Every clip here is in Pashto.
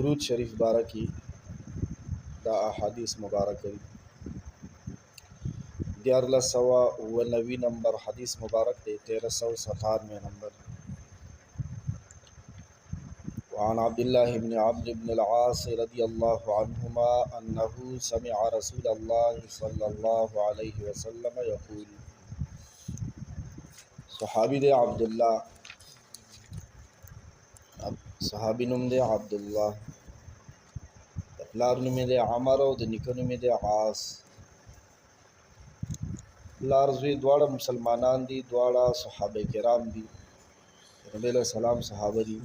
درود شریف بارہ کی دا احادیث مبارک دی 1190 نمبر حدیث مبارک دے 1397 نمبر. وعن عبد الله بن عمرو بن العاص رضی اللہ عنہما انه سمع رسول اللہ صلی اللہ علیہ وسلم یقول. صحابی دے عبداللہ، صحابی نم دے عبداللہ، پلار نم دے عمر او د نیکه نم دے عاص. پلار زوی دواړه مسلمانان دي، دواړه صحابه کرام دي، نبی علیہ السلام صحابه دي.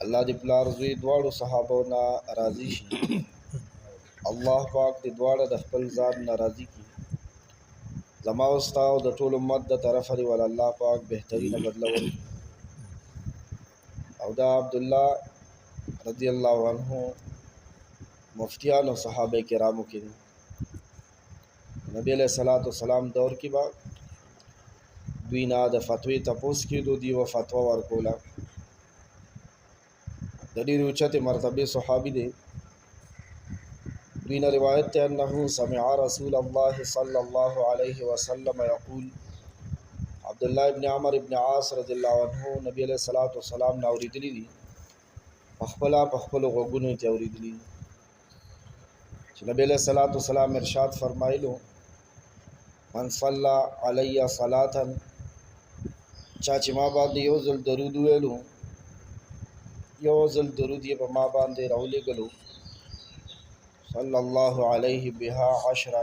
الله دې پلار زوی دواړو صحابو نه راضي شي. الله پاک دې دواړه د خپل ځان نه راضي کړي. زما او ستا او د ټول امت د طرفه دی ول الله پاک بهترینه بدله ورکړي. او دا عبدالله رضی الله عنه مفتیان او صحابه کرامو کې دي. نبی علیہ السلام دور کې با دوی نه د فتوی تپوس کېدو، دی و فتوا ورکوله. د ډېرې اوچتې مرتبې صحابي دی. دوی نه روایت ته انه سمع رسول الله صلی الله علیه وسلم یقول. عبدالله ابن عمر ابن عاص رضی الله عنه نبی علیہ السلام نه اورېدلي دي، په خپله په خپلو غوږونو یې اورېدلي دي چې نبی علیہ السلام ارشاد فرمایلو: من صلی علی صلاة، چا چې ما باندې یو ځل درود ویلو، یو ځل درود یې په ما باندې راولېږلو، صلی الله علیه بها عشرا،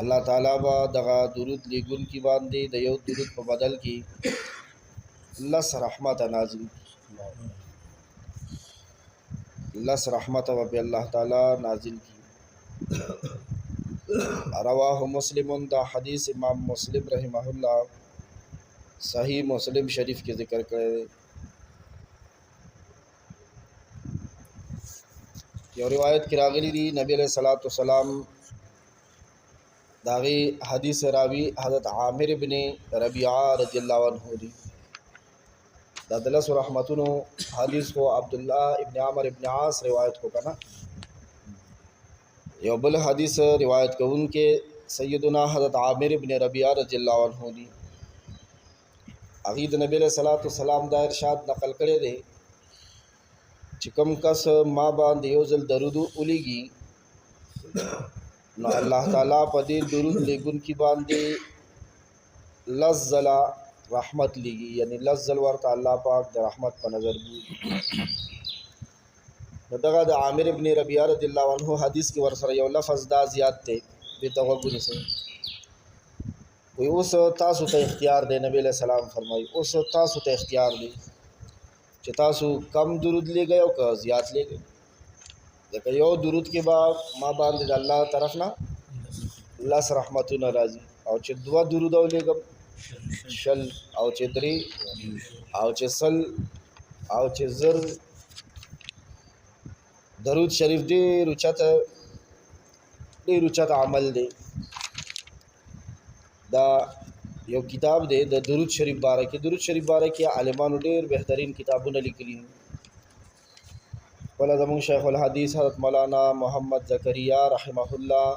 الله تعالی به دغه درود لیږونکي باندې د یو درود په بدل کې 10 رحمت نازل کړي، 10 رحمت به الله تعالی نازل کړي. رواه مسلم، دا حدیث امام مسلم رحمه الله صحیح مسلم شریف کې ذکر کړی دی. یو روایت کې راغلی دی نبی علیہ السلام داغي حدیث راوی حضرت عامر ابن ربیعہ رضی اللہ عنہ دی. دا دلس رحمتونو حدیث کو عبداللہ ابن عمر ابن عاص روایت کو کنا. یو بل حدیث روایت کون کے سیدنا حضرت عامر ابن ربیعہ رضی اللہ عنہ دی. عقید نبی علیہ السلام دا ارشاد نقل کرے دے چې کوم کس ما باندې یو ځل درود ولیږي نو الله تعالی په دې درود لیږونکي باندې لزل رحمت لیږي، یعنی لزل ورته الله پاک د رحمت په نظر ګوري. نو دغه د عامر ابن ربیعہ رضی الله عنه حدیث کې ورسره یو لفظ دا زیات دی، دې ته وګورئ. وی اوس تاسو ته اختیار دی، نبی علیہ السلام فرمایي اوس تاسو ته اختیار دی چې تاسو کم درود لګئ او که زیات لګئ. ځکه یو درود کې به ما باندې د الله طرف نه 10 رحمتونه راځي، او چې 2 درود ولګم شل، او چې 3، او چې سل، او چې زر. درود شریف ډېر اوچت عمل دی. دا یو کتاب دی د درود شریف باره کې. درود شریف باره کې عالمانو ډېر بهترین کتابونه لیکلي دي. ولا زمون شیخ الحدیث حضرت مولانا محمد زکریا رحمه الله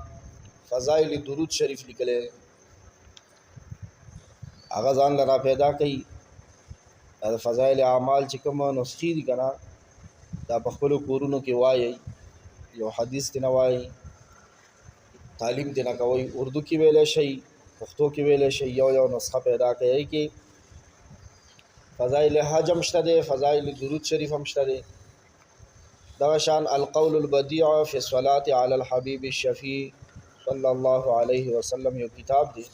فضائل درود شریف لیکلی، هغه ځان لرا پیدا کوي. فضائل اعمال چې کوم نسخې دي که نه، دا په خپلو کورونو کې وایي، یو حدیث دې نه وایي، تعلیم دې نه کوئ، اردو کې ویلی شئ، پښتو کې ویلی شئ، یو نسخه پیدا کوي کې فضائل حج هم شته دی، فضائل درود شریف هم شته دی. دغه شان القول البدیع فی الصلاة علی الحبیب الشفیع صلی الله علیه وسلم یو کتاب دی،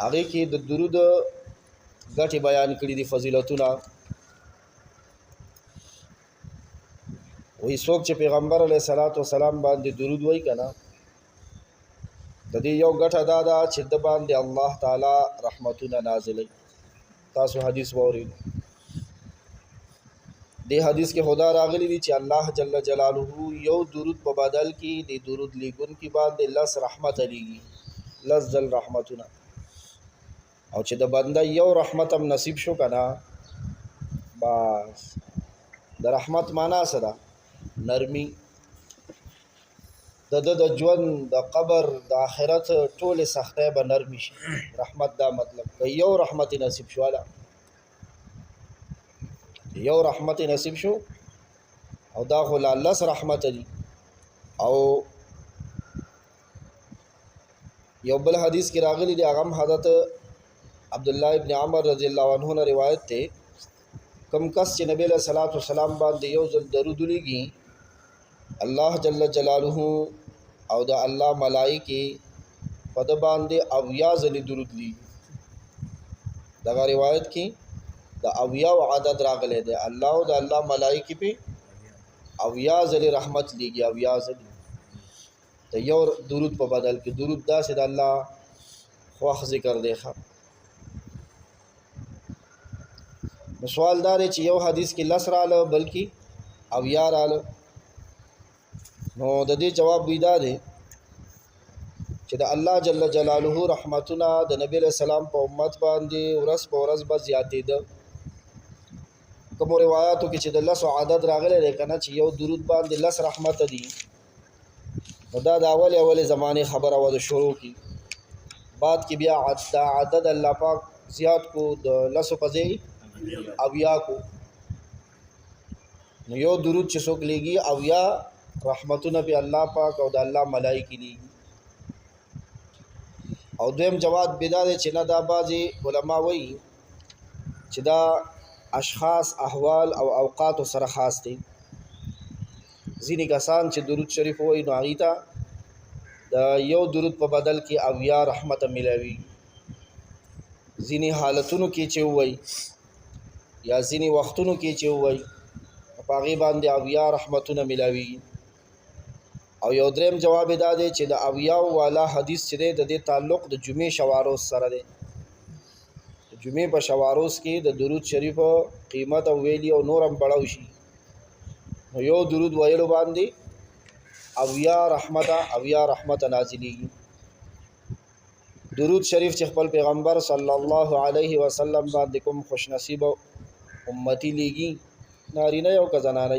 هغې کې د درود ګټې بیان کړي دي، فضیلتونه. وی څوک چې پیغمبر علیه السلام باندې درود وایي که نه، د دې یو ګټه دا ده چې د باندې الله تعالی رحمتونه نازلوي. تاسو حدیث واورئ، دې حدیث کې خدا راغلی دی چې الله جل جلاله یو درود په بدل کې د درود لیږونکي باندې 10 رحمت لیږي، 10 ځل رحمتونه. او چې د بنده یو رحمت هم نصیب شو که نه، بس د رحمت معنا څه ده؟ نرمي. د ژوند د قبر د آخرت ټولې سختۍ به نرمي شي. رحمت دا مطلب که یو رحمت نصیب شو، یو رحمت نصیب شو او دا خو الله سره رحمت دي. او یو بل حدیث کې راغلی دی، هغه حضرت عبد الله ابن عمر رضی الله عنه نه روایت ته، کم کس چې نبی له صلوات و سلام باندې یو ځل درود لګي، الله جل جلاله او د الله ملائکه په د باندې اویا ځل درود لګي. دا روایت کې د اویا عدد راغلی دی، الله او د الله ملائکه په اویا ځل رحمت لګي. اویا ځل د یو درود په بدل کې درود داسې د الله خوښ ذکر دی. نو سوال دا دی چې یو حدیث کې لس رااله بلکې اویا رااله، نو د دې جواب ویدا دی چې د الله جل جلاله رحمتونه د نبی له سلام په امت باندې ورځ په ورځ به زیاتېده. کوم روایتو کې چې د لس عدد راغلی دی کنه چې یو درود باندې لس رحمت دي، نو دا د اول زمانه خبره و د شروع کی، بعد کې بیا عدد الله پاک زیات کو د لسو په ځای اویا کو. نو یو درود چې څوک لګي اویا رحمتونه په الله پاک او د الله ملائکه لګي. او دویم جواب بدا دی چې نه، دا بعضی علما وایي چې دا اشخاص احوال او اوقات سره خاص دي. ځینې کسان چې درود شریف وایي نو هغې ته د یو درود په بدل کې اویا رحمت ملاوي. ځینې حالتونو کې چې وایي یا ځینې وختونو کې چې وایي په هغې باندې اویا رحمتونه ملاوي. او یو دریم جواب دا دی چې د اویاو والا حدیث چې دی د دې تعلق د جمعې شواروز سره دی. د جمعې په شواروز کې د درود شریف قیمت او ویلی او نور هم بړاو شي. نو یو درود ویلو باندې اویا رحمت نازلېږي. درود شریف چې خپل پیغمبر صلی الله علیه وسلم باندې کوم خوش نصیب امتی لګي، نارینه او که زنانه،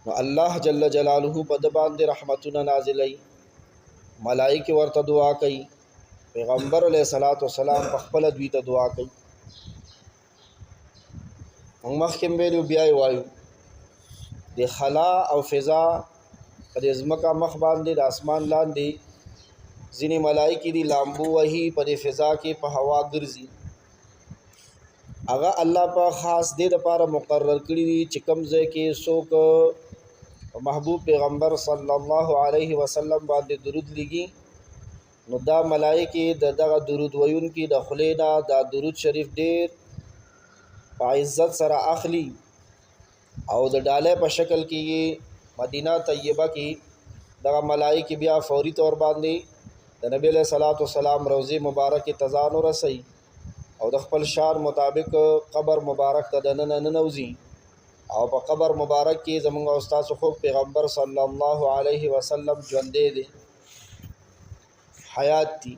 نو الله جل جلاله په د باندې رحمتونه نازلای، ملائکه ورته دعا کوي، پیغمبر علیه الصلاۃ والسلام په خپل دوی ته دعا کوي. موږ مخکې ویلو بیا وایو د خلا او فضا په د ځمکه مخ باندې د اسمان لاندې ځینې ملائکه دي لامبو وهي په د فضا کې په هوا ګرځي. هغه الله په خاص دې لپاره مقرر کړی دي چې کوم ځای کې څوک محبوب پیغمبر صلی الله علیه وسلم باندې درود لګي، نو دا ملائکه دغه درود ویون کې د خلینا دا درود شریف ډیر په عزت سره اخلي او د ډاله په شکل کې مدینه طیبه کې دغه ملائکه بیا فوري طور باندې د نبی له صلوات و سلام روضه مبارک تزان ورسي او د خپل شان مطابق قبر مبارک ته دننه ننوزي. او په قبر مبارک کې زموږ استاد خو پیغمبر صلی الله علیه وسلم ژوندې دي، حیات دي،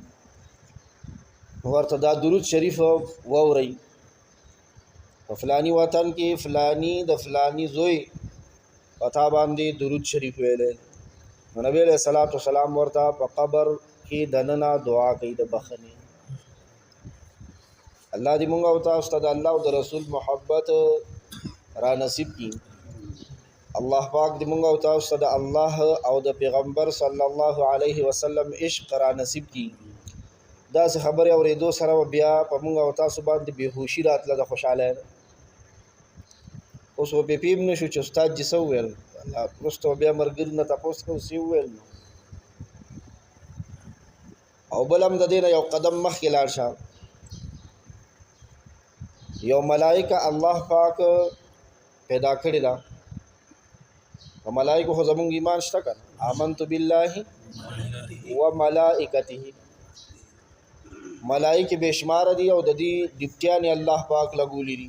ورته دا درود شریف ووري په فلانی وطن کې فلانی د فلانی زوی پتا باندې درود شریف ویلې. نبی علیہ الصلوۃ والسلام ورته په قبر کې دننه دعا کوي د بخنی. الله دې مونږ او تاسو ته د الله او د رسول محبت را نصیب کړي. الله پاک دې مونږ او تاسو ته د الله او د پیغمبر صلی الله علیه وسلم عشق را نصیب کړي. دا څه خبره اورېدو سره بیا په مونږ او تاسو باندې بهوشي راتله د خوشاله. اوس و به پیم نشو چې استاد جی سو ویل الله پرستو بیا مرګر نه تاسو کو سی ویل. او بلم د دې یو قدم مخکې لاړ شه. یو ملائکه الله پاک پیدا کړی دا، او ملائکه خو زمونږ ایمان شته کنه، آمنت بالله و ملائکته، ملائکه بشمار دي او د دې ډیپټیان الله پاک لګولې دي.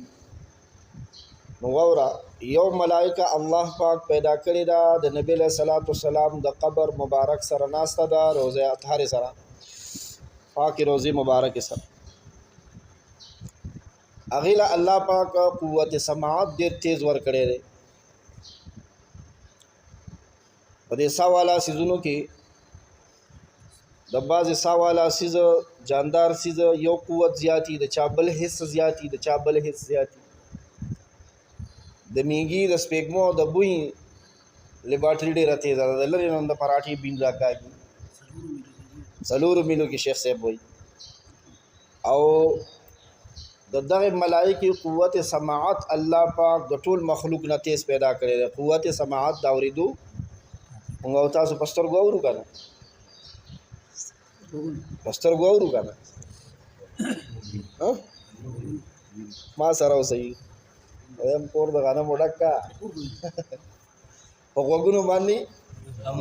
نو وورا یو ملائکه الله پاک پیدا کړی دا د نبی له صلوات و سلام د قبر مبارک سره ناسته دا روزه اطهار سره پاک روزه مبارک سره. هغې له الله پاک قوت سماعت ډېر تیز ورکړی دی. په دې سا والا څیزونو کې د بعضې سا والا څیز جاندار څیز یو قوت زیاتی، د چا بل حس زیاتی، د چا بل حس زیاتی. د میږي د سپېږمو د بوی لیبارټري ډېره تیزه ده، د لرې نه د پراټې بین راکاږي. 4 میلو کې شیخ صاحب وایي. او د دغه ملائکې قوت سماعت الله پاک د ټول مخلوق نه تیز پیدا کړی دی. قوت سماعت د اورېدو موږ او تاسو په سترګو اورو که نه؟ په سترګو اورو که نه؟ ما سره اوسئ، ویم کور د غنمو ډک کا په غوږونو باندې.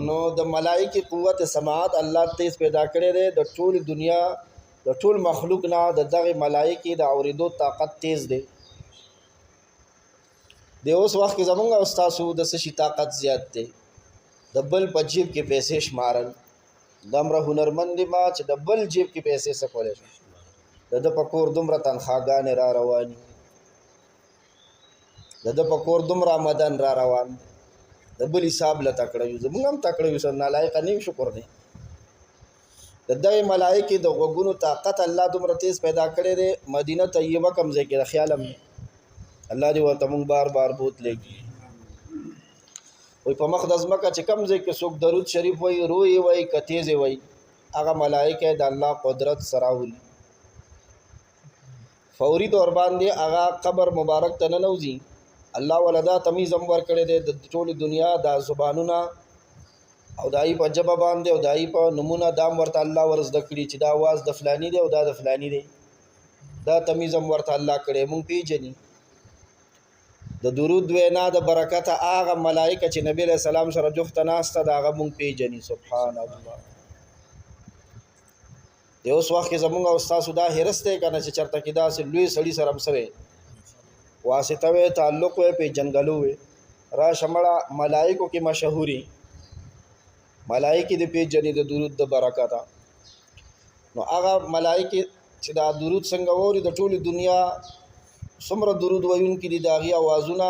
نو د ملائکې قوت سماعت الله تیز پیدا کړی دی. د ټول دنیا د ټول مخلوق نه د دغه ملائکې د اورېدو طاقت تیز دی. د اوس وخت کې زمونږ او ستاسو د څه شي طاقت زیات دی؟ د بل په جیب کې پیسې شمارل. دومره هنرمند دی ما چې د بل جیب کې پیسې څه کولی شم. د ده په کور دومره تنخواګانې را روانې، د ده په کور دومره آمدن را روان، د بل حساب له تکړه یو. زمونږ هم تکړه یو، سر نالایقه نه یو، شکر دی. د دغې ملائکې د غوږونو طاقت الله دومره تیز پیدا کړی دی. مدینه طیبه کوم ځای کې د خیال هم الله دې ورته مونږ بار بار بوتلېږي. وایي په مخ د ځمکه چې کوم ځای کې څوک درود شریف وایي، روی وایي که تیزې وایي، هغه ملائکه د الله قدرت سره ولي. فوري طور باندې هغه قبر مبارک ته ننوځي. الله ولا دا تمیز هم ورکړی دی د ټولې دنیا دا زبانونه او دای په ژبه باندې او دای په نمونه دام ورته الله ورزده کړي چې دا आवाज د فلانی دی او دا د فلانی دی. دا تمیز هم ورته الله کړی. مونږ پیژني د درود وینا د برکته هغه ملائکه چې نبی علیہ السلام سره جفته ناسته د هغه مونږ پیژني. سبحان الله. د اوس وخت کې زمونږ او ستاسو دا حرص دی که نه چې چېرته کې داسې لوی سړي سره هم څه وی واسطه وی، تعلق وی، پیژنګلو وی، راشه مړه ملائکو کې مشهوري ملائکې د پیژنې د درود د برکته. نو هغه ملائکې چې دا درود څنګه ووري، د ټولې دنیا څومره درود ویونکي دي، د هغې اوازونه،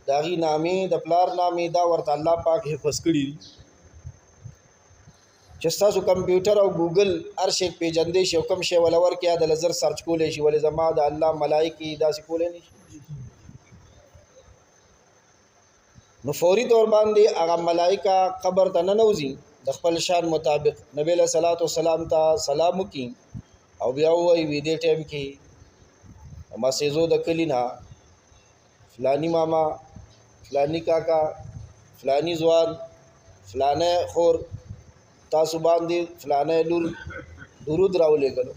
د هغې نامې، د پلار نامې، دا ورته الله پاک حفظ کړي دي چې ستاسو کمپیوټر او ګوګل هر شی پیژندی شي او کوم شی ولا ورکړي یا د لزر سرچ کولی شي. ولې زما د الله ملائکې داسې کولی نه شي. نو فوري طور باندې هغه ملائکه قبر ته ننوځي، د خپل شان مطابق نبی علیہ الصلوۃ والسلام ته سلام وکړي او بیا وایي وی دې ټایم کې ما سیزو د کلی نه فلانی ماما، فلانی کاکا، فلانی ځوان، فلانه خور تاسو باندې فلانه لور درود راولېږلو.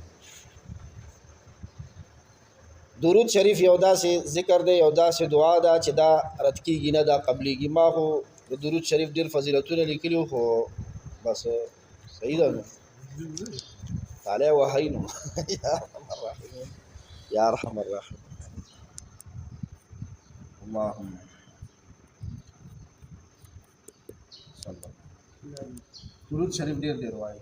درود شریف یو داسې ذکر دی، یو داسې دعا ده چې دا رد کېږي نه، دا قبلېږي. ما خو د درود شریف ډېر فضیلتونه لیکلي خو بس صحیح ده نو طالع وهی نو یا ارحم الراحمین. اللهم درود شریف ډېر ډېر وایي.